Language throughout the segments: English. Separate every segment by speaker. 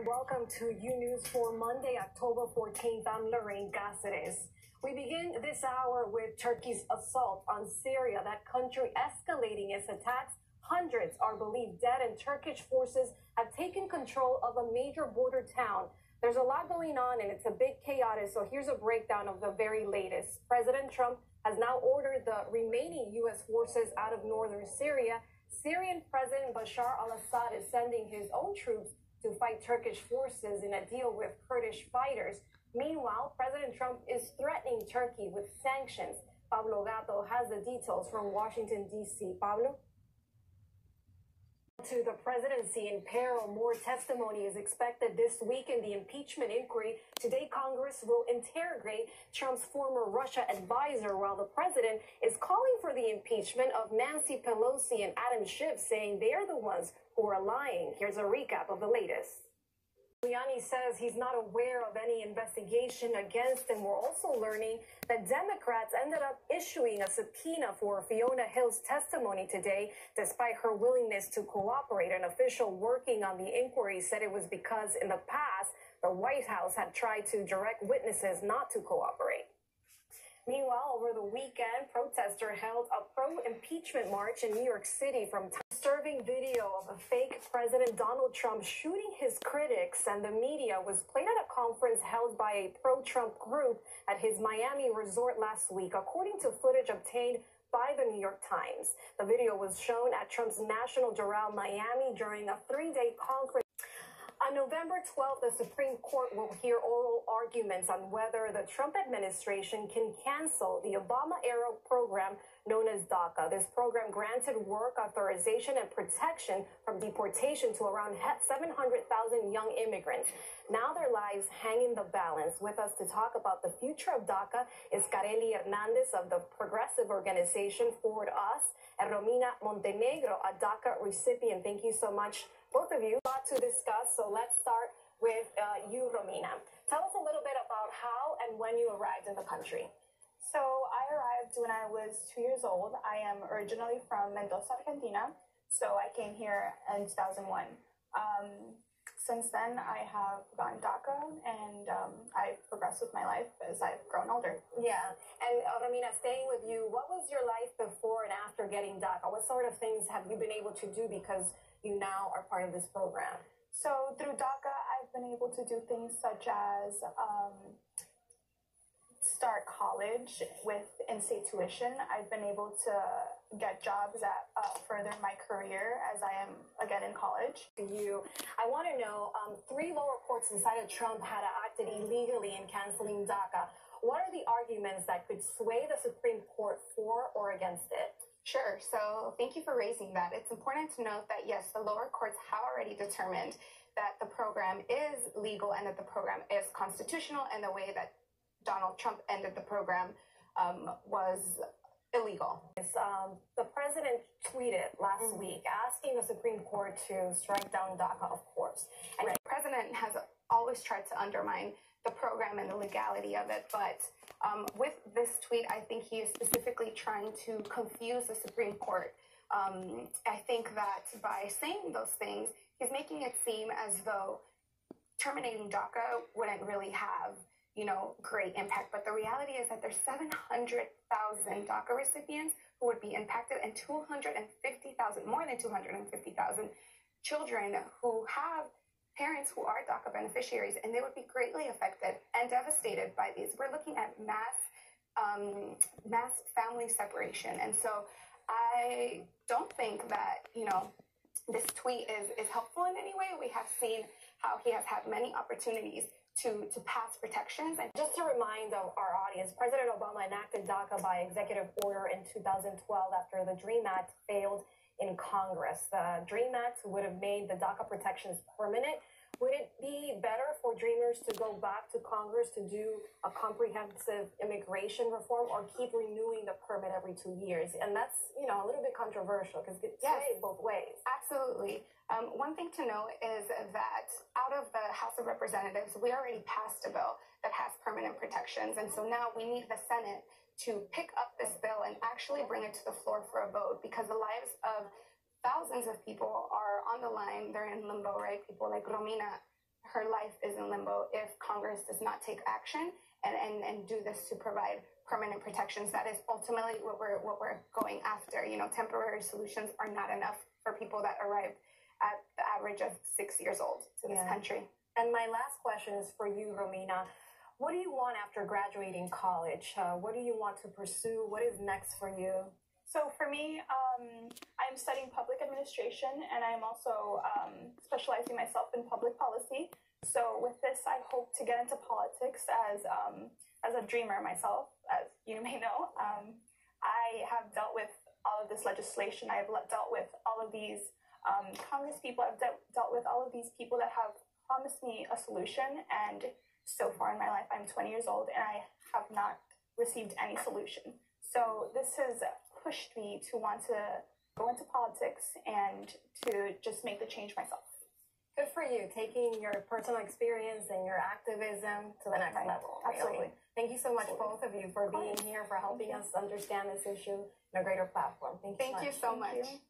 Speaker 1: and welcome to Unews for Monday, October 14th. I'm Lorraine, Caceres. We begin this hour with Turkey's assault on Syria, that country escalating its attacks. Hundreds are believed dead, and Turkish forces have taken control of a major border town. There's a lot going on, and it's a bit chaotic, so here's a breakdown of the very latest. President Trump has now ordered the remaining U.S. forces out of northern Syria. Syrian President Bashar al-Assad is sending his own troops to fight Turkish forces in a deal with Kurdish fighters. Meanwhile, President Trump is threatening Turkey with sanctions. Pablo Gato has the details from Washington, D.C. Pablo? To the presidency in peril, more testimony is expected this week in the impeachment inquiry. Today, Congress will interrogate Trump's former Russia advisor, while the president is calling for the impeachment of Nancy Pelosi and Adam Schiff, saying they are the ones who are lying. Here's a recap of the latest. Giuliani says he's not aware of any investigation against him. We're also learning that Democrats ended up issuing a subpoena for Fiona Hill's testimony today, despite her willingness to cooperate. An official working on the inquiry said it was because in the past, the White House had tried to direct witnesses not to cooperate. Meanwhile, over the weekend, protesters held a pro-impeachment march in New York City from disturbing video of a fake President Donald Trump shooting his critics and the media was played at a conference held by a pro-Trump group at his Miami resort last week, according to footage obtained by the New York Times. The video was shown at Trump's National Doral Miami during a three-day conference. On November 12th, the Supreme Court will hear oral arguments on whether the Trump administration can cancel the Obama-era program known as DACA. This program granted work authorization and protection from deportation to around 700,000 young immigrants. Now their lives hang in the balance. With us to talk about the future of DACA is Kareli Hernandez of the progressive organization Forward Us, and Romina Montenegro, a DACA recipient. Thank you so much, both of you. A lot to discuss, so let's start with you, Romina. Tell us a little bit about how and when you arrived in the country.
Speaker 2: So I arrived when I was 2 years old. I am originally from Mendoza, Argentina, so I came here in 2001. Since then, I have gotten DACA, and I've progressed with my life as I've grown older.
Speaker 1: Yeah, and Romina, staying with you, what was your life before and after getting DACA? What sort of things have you been able to do because you now are part of this program?
Speaker 2: So through DACA, I've been able to do things such as start college with in-state tuition. I've been able to get jobs that further my career as I am, again, in college.
Speaker 1: I want to know, three lower courts decided Trump had acted illegally in canceling DACA. What are the arguments that could sway the Supreme Court for or against it?
Speaker 3: Sure. So thank you for raising that. It's important to note that, yes, the lower courts have already determined that the program is legal and that the program is constitutional, and the way that Donald Trump ended the program was illegal.
Speaker 1: The president tweeted last week asking the Supreme Court to strike down DACA, of course.
Speaker 3: And the president has always tried to undermine the program and the legality of it, but with this tweet, I think he is specifically trying to confuse the Supreme Court. I think that by saying those things, he's making it seem as though terminating DACA wouldn't really have, great impact. But the reality is that there's 700,000 DACA recipients who would be impacted, and 250,000, more than 250,000 children who have parents who are DACA beneficiaries, and they would be greatly affected and devastated by these. We're looking at mass family separation. And so I don't think that, this tweet is helpful in any way. We have seen how he has had many opportunities to pass protections. And
Speaker 1: just to remind our audience, President Obama enacted DACA by executive order in 2012 after the DREAM Act failed in Congress. The DREAM Act would have made the DACA protections permanent. Would it be better for Dreamers to go back to Congress to do a comprehensive immigration reform, or keep renewing the permit every 2 years? And that's, a little bit controversial because it's swayed both ways.
Speaker 3: Absolutely. One thing to note is that out of the House of Representatives, we already passed a bill that has permanent protections. And so now we need the Senate to pick up this bill and actually bring it to the floor for a vote, because the lives of thousands of people are on the line. They're in limbo, right? People like Romina, her life is in limbo if Congress does not take action and do this to provide permanent protections. That is ultimately what we're going after. You know, temporary solutions are not enough for people that arrived at the average of 6 years old to this country.
Speaker 1: And my last question is for you, Romina. What do you want after graduating college? What do you want to pursue? What is next for you?
Speaker 2: So for me, I'm studying public administration, and I'm also specializing myself in public policy. So with this, I hope to get into politics as a dreamer myself, as you may know. I have dealt with all of this legislation. I've dealt with all of these Congress people. I've dealt with all of these people that have promised me a solution, and so far in my life, I'm 20 years old, and I have not received any solution. So this has pushed me to want to go into politics and to just make the change myself.
Speaker 1: Good for you, taking your personal experience and your activism to the next level.
Speaker 2: Absolutely.
Speaker 1: Really. Thank you so much, both of you, for being here, for helping us understand this issue in a greater platform.
Speaker 3: Thank you so much.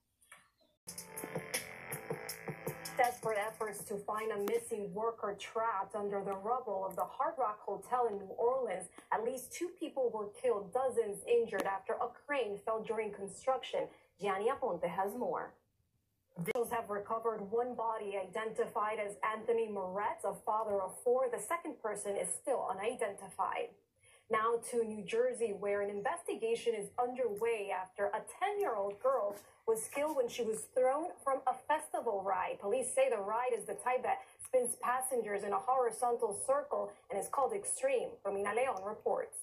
Speaker 1: Desperate efforts to find a missing worker trapped under the rubble of the Hard Rock Hotel in New Orleans. At least 2 people were killed, dozens injured after a crane fell during construction. Gianni Aponte has more. Officials have recovered one body identified as Anthony Moretz, a father of 4. The second person is still unidentified. Now to New Jersey, where an investigation is underway after a 10-year-old girl was killed when she was thrown from a festival ride. Police say the ride is the type that spins passengers in a horizontal circle and is called Extreme. Romina Leon reports.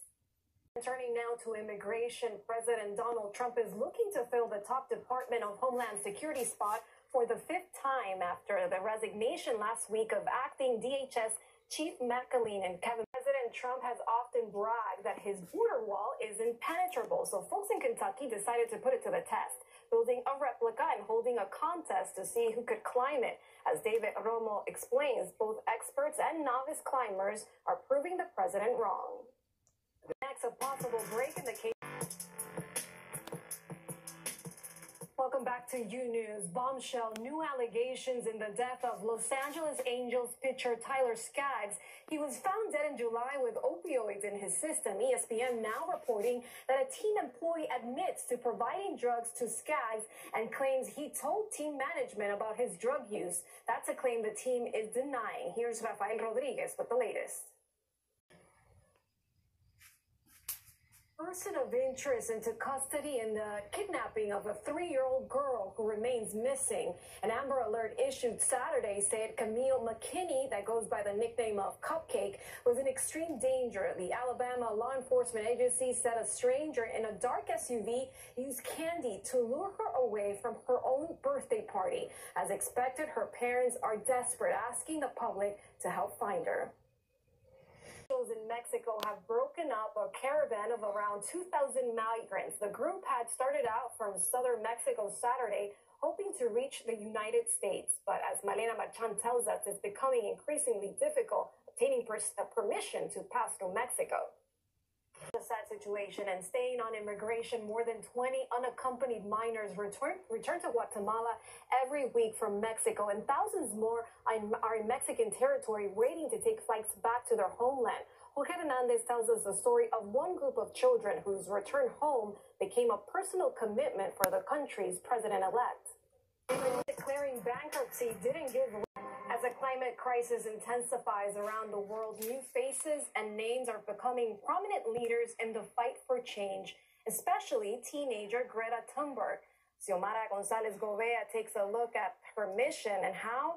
Speaker 1: Turning now to immigration, President Donald Trump is looking to fill the top Department of Homeland Security spot for the 5th time after the resignation last week of acting DHS Chief McAleen and Kevin. President Trump has often bragged that his border wall is impenetrable, so folks in Kentucky decided to put it to the test, building a replica and holding a contest to see who could climb it. As David Romo explains, both experts and novice climbers are proving the president wrong. Next, a possible break in the case. Welcome back to News. Bombshell, new allegations in the death of Los Angeles Angels pitcher Tyler Skaggs. He was found dead in July with opioids in his system. ESPN now reporting that a team employee admits to providing drugs to Skaggs and claims he told team management about his drug use. That's a claim the team is denying. Here's Rafael Rodriguez with the latest. Person of interest into custody in the kidnapping of a 3-year-old girl who remains missing. An Amber Alert issued Saturday said Camille McKinney, that goes by the nickname of Cupcake, was in extreme danger. The Alabama law enforcement agency said a stranger in a dark SUV used candy to lure her away from her own birthday party. As expected, her parents are desperate, asking the public to help find her. In Mexico have broken up a caravan of around 2,000 migrants. The group had started out from southern Mexico Saturday, hoping to reach the United States. But as Malena Marchand tells us, it's becoming increasingly difficult obtaining permission to pass through Mexico. A sad situation, and staying on immigration, more than 20 unaccompanied minors return to Guatemala every week from Mexico, and thousands more are in Mexican territory waiting to take flights back to their homeland. Jorge Hernandez tells us the story of one group of children whose return home became a personal commitment for the country's president-elect. Declaring bankruptcy didn't give. As the climate crisis intensifies around the world, new faces and names are becoming prominent leaders in the fight for change, especially teenager Greta Thunberg. Xiomara Gonzalez Govea takes a look at her mission and how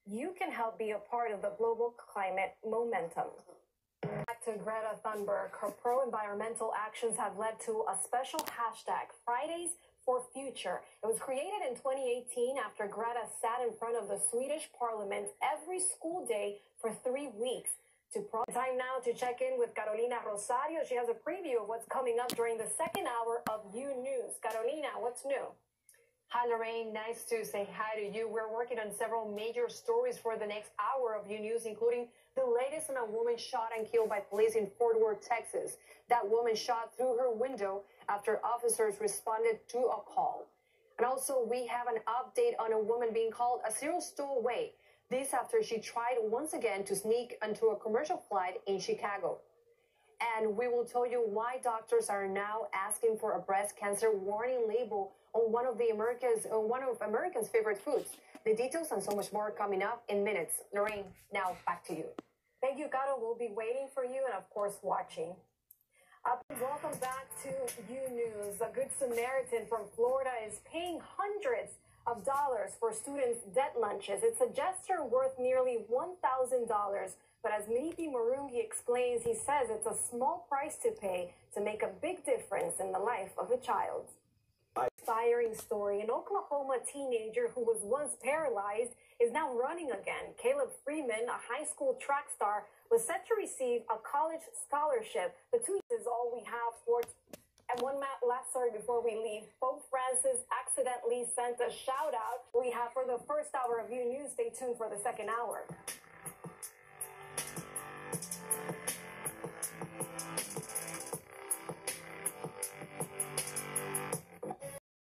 Speaker 1: you can help be a part of the global climate momentum. Back to Greta Thunberg, her pro-environmental actions have led to a special hashtag, Fridays for Future. It was created in 2018 after Greta sat in front of the Swedish parliament every school day for 3 weeks. Time now to check in with Carolina Rosario. She has a preview of what's coming up during the second hour of News. Carolina, what's new?
Speaker 4: Hi, Lorraine. Nice to say hi to you. We're working on several major stories for the next hour of News, including the latest on a woman shot and killed by police in Fort Worth, Texas. That woman shot through her window after officers responded to a call. And also, we have an update on a woman being called a serial stowaway. This after she tried once again to sneak onto a commercial flight in Chicago. And we will tell you why doctors are now asking for a breast cancer warning label on one of America's favorite foods. The details and so much more coming up in minutes. Lorraine, now back to you.
Speaker 1: Thank you, Gato. We'll be waiting for you and, of course, watching. Welcome back to News. A Good Samaritan from Florida is paying hundreds of dollars for students' debt lunches. It's a gesture worth nearly $1,000. But as Minipi Marungi explains, he says it's a small price to pay to make a big difference in the life of a child. Inspiring story. An Oklahoma teenager who was once paralyzed is now running again. Caleb Freeman, a high school track star, was set to receive a college scholarship. The two is all we have for. And one last story before we leave. Pope Francis accidentally sent a shout out we have for the first hour of News. Stay tuned for the second hour.